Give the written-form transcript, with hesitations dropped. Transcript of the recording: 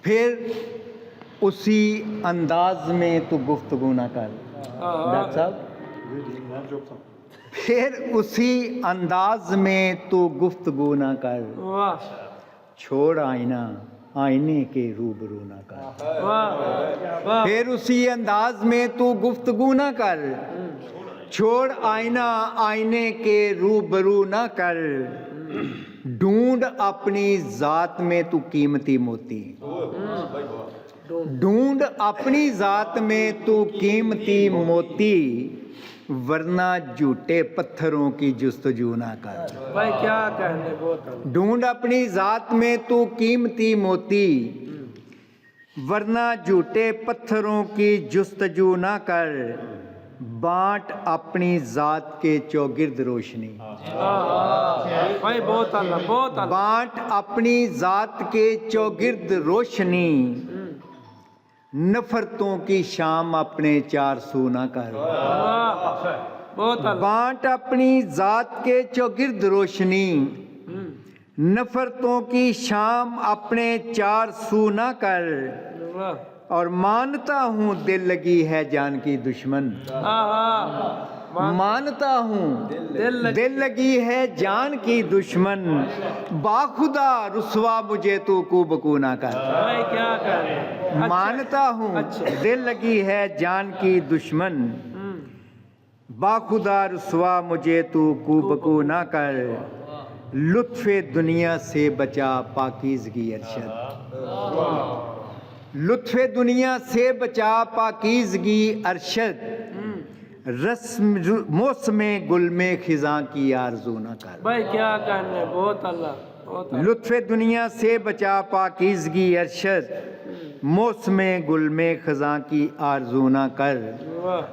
پھر اسی انداز میں تو گفتگو نہ کر ڈاکٹر صاحب، پھر اسی انداز میں تو گفتگو نہ کر، چھوڑ آئینہ آئینے کے روبرو نہ کر، پھر اسی انداز میں تو گفتگو نہ کر، چھوڑ آئینہ آئینے کے روبرو نہ کر، ڈھونڈ اپنی ذات میں تو قیمتی موتی، ڈھونڈ اپنی ذات میں تو قیمتی موتی، ورنہ جھوٹے پتھروں کی جستجو نہ کر۔ بھائی کیا کہنے، بہت ڈھونڈ اپنی ذات میں تو قیمتی موتی، ورنہ جھوٹے پتھروں کی جستجو نہ کر، بانٹ اپنی ذات کے چوگرد روشنی، بھائی بہت اللہ، بہت اللہ، بانٹ اپنی ذات کے چوگرد روشنی، نفرتوں کی شام اپنے چار سو نہ کر، بہت اللہ، بانٹ اپنی ذات کے چوگرد روشنی، نفرتوں کی شام اپنے چار سو نہ کر، اور مانتا ہوں دل لگی ہے جان کی دشمن، مانتا ہوں دل لگی ہے جان کی دشمن، باخدا رسوا مجھے تو کو بکو نہ کر۔ بھائی کیا کہنے، مانتا ہوں دل لگی ہے جان کی دشمن، باخدا رسوا مجھے تو کو بکو نہ کر، لطف دنیا سے بچا پاکیزگی ارشد، لطف دنیا سے بچا پاکیزگی ارشد، رسم موسم گل میں خزاں کی آرزو نہ کر۔ بھائی کیا کہنے، بہت اللہ، بہت اللہ، لطف دنیا سے بچا پاکیزگی ارشد، موسم گل میں خزاں کی آرزو نہ کر،